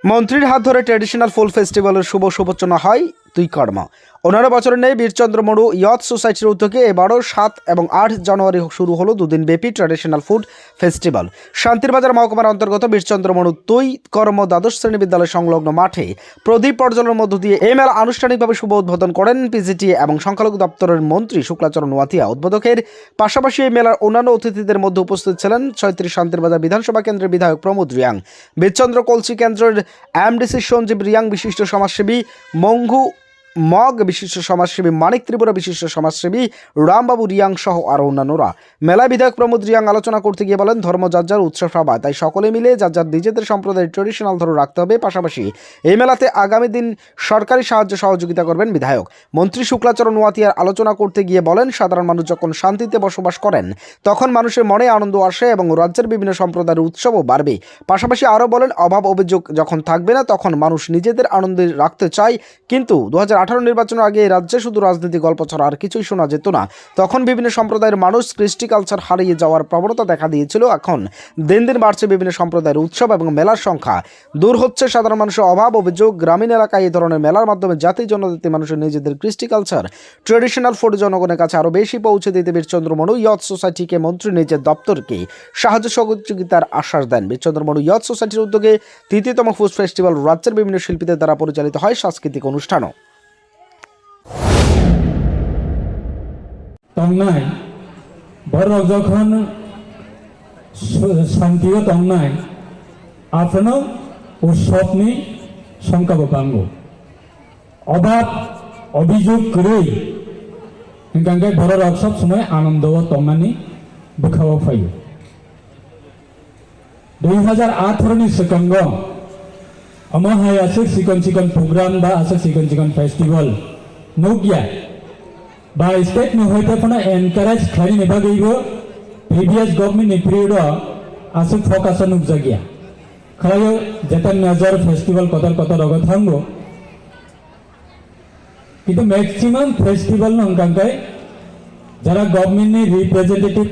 মন্ত্রীর হাত ধরে ট্র্যাডিশনাল ফুল ফেস্টিভ্যালের শুভ সূচনা হয় দুই কর্ম 15 বছরের নেই বীরচন্দ্র মরু ইয়থ সোসাইটির উদ্যোগে এবারও 7 এবং 8 জানুয়ারি শুরু হলো দুদিন ব্যাপী ট্র্যাডিশনাল ফুড ফেস্টিভ্যাল। শান্তিরবাজার মহকুমার অন্তর্গত বীরচন্দ্র মরু দুই কর্ম দ্বাদশ শ্রেণী বিদ্যালয় সংলগ্ন মাঠে প্রদীপ প্রজ্বলনের মধ্য দিয়ে এই মেলা আনুষ্ঠানিকভাবে শুভ উদ্বোধন করেন পিজিটি এবং সংখ্যালঘু দপ্তরের মন্ত্রী শুক্লাচরণ ওয়াতিয়া। উদ্বোধকের পাশাপাশি এই মেলার অন্যান্য অতিথিদের মধ্যে উপস্থিত ছিলেন 36 শান্তিরবাজার বিধানসভা কেন্দ্রের বিধায়ক প্রমোদ রিয়াং, বীরচন্দ্র কলসি কেন্দ্রের এমডিসি সঞ্জীব রিয়াং, বিশিষ্ট সমাজসেবী মঙ্গু মগ, বিশিষ্ট সমাজসেবী মানিক ত্রিপুরা, বিশিষ্ট সমাজসেবী রামবাবু রিয়াং সহ আরও অন্যান্যরা। মেলায় বিধায়ক প্রমোদ রিয়াং আলোচনা করতে গিয়ে বলেন, ধর্ম যার যার উৎসব সভা, তাই সকলে মিলে যার যার নিজেদের সম্প্রদায়ের ট্রেডিশনাল ধরে রাখতে হবে। পাশাপাশি এই মেলাতে আগামী দিন সরকারি সাহায্য সহযোগিতা করবেন বিধায়ক। মন্ত্রী শুক্লাচরণ ওয়াতিয়ার আলোচনা করতে গিয়ে বলেন, সাধারণ মানুষ যখন শান্তিতে বসবাস করেন তখন মানুষের মনে আনন্দ আসে এবং রাজ্যের বিভিন্ন সম্প্রদায়ের উৎসবও বাড়বে। পাশাপাশি আরও বলেন, অভাব অভিযোগ যখন থাকবে না তখন মানুষ নিজেদের আনন্দে রাখতে চায়, কিন্তু 2018 নির্বাচনের আগে রাজ্যে শুধু রাজনীতি গল্প ছাড়া আর কিছুই শোনা যেত না। তখন বিভিন্ন সম্প্রদায়ের মানুষ কৃষ্টি কালচার হারিয়ে যাওয়ার প্রবণতা দেখা দিয়েছিল। এখন দিন দিন বাড়ছে বিভিন্ন সম্প্রদায়ের উৎসব এবং মেলার সংখ্যা, দূর হচ্ছে সাধারণ মানুষের অভাব অভিযোগ। গ্রামীণ এলাকায় এই ধরনের মেলার মাধ্যমে জাতি জনজাতি মানুষের নিজেদের কৃষ্টি কালচার ট্রেডিশনাল ফুড জনগণের কাছে আরও বেশি পৌঁছে দিতে বীরচন্দ্র মরু ইয়থ সোসাইটিকে মন্ত্রী নিজের দপ্তরকে সাহায্য সহযোগিতার আশ্বাস দেন। বীরচন্দ্র মরু ইয়থ সোসাইটির উদ্যোগে 33তম ফুড ফেস্টিভ্যাল রাজ্যের বিভিন্ন শিল্পীদের দ্বারা পরিচালিত হয় সাংস্কৃতিক অনুষ্ঠানও। তংনাই বড় যখন শান্তিও তংনাই আপনার উৎসবনি সংখ্যা বাঙ্গ অভাব অভিযোগ করে হিংকাঙ্গে বড় সব সময় আনন্দ তংনানি বুখাও ফাইयो 2018 सिकंग अमहाय आसे सिकन सिकन प्रोग्राम बा आसे सिकन सिकन फेस्टिवल नोगिया बा स्टेट में होते फना एनकरेज खाली नेबा गइबो प्रीवियस गवर्नमेंट नि पीरियड आसे फोकस नुक जगिया खायो जेता नजर फेस्टिवल कतर कतर रगत हांगो किंतु मैक्सिमम फेस्टिवल नंकांकाय जरा गवर्नमेंट नि रिप्रेजेंटेटिव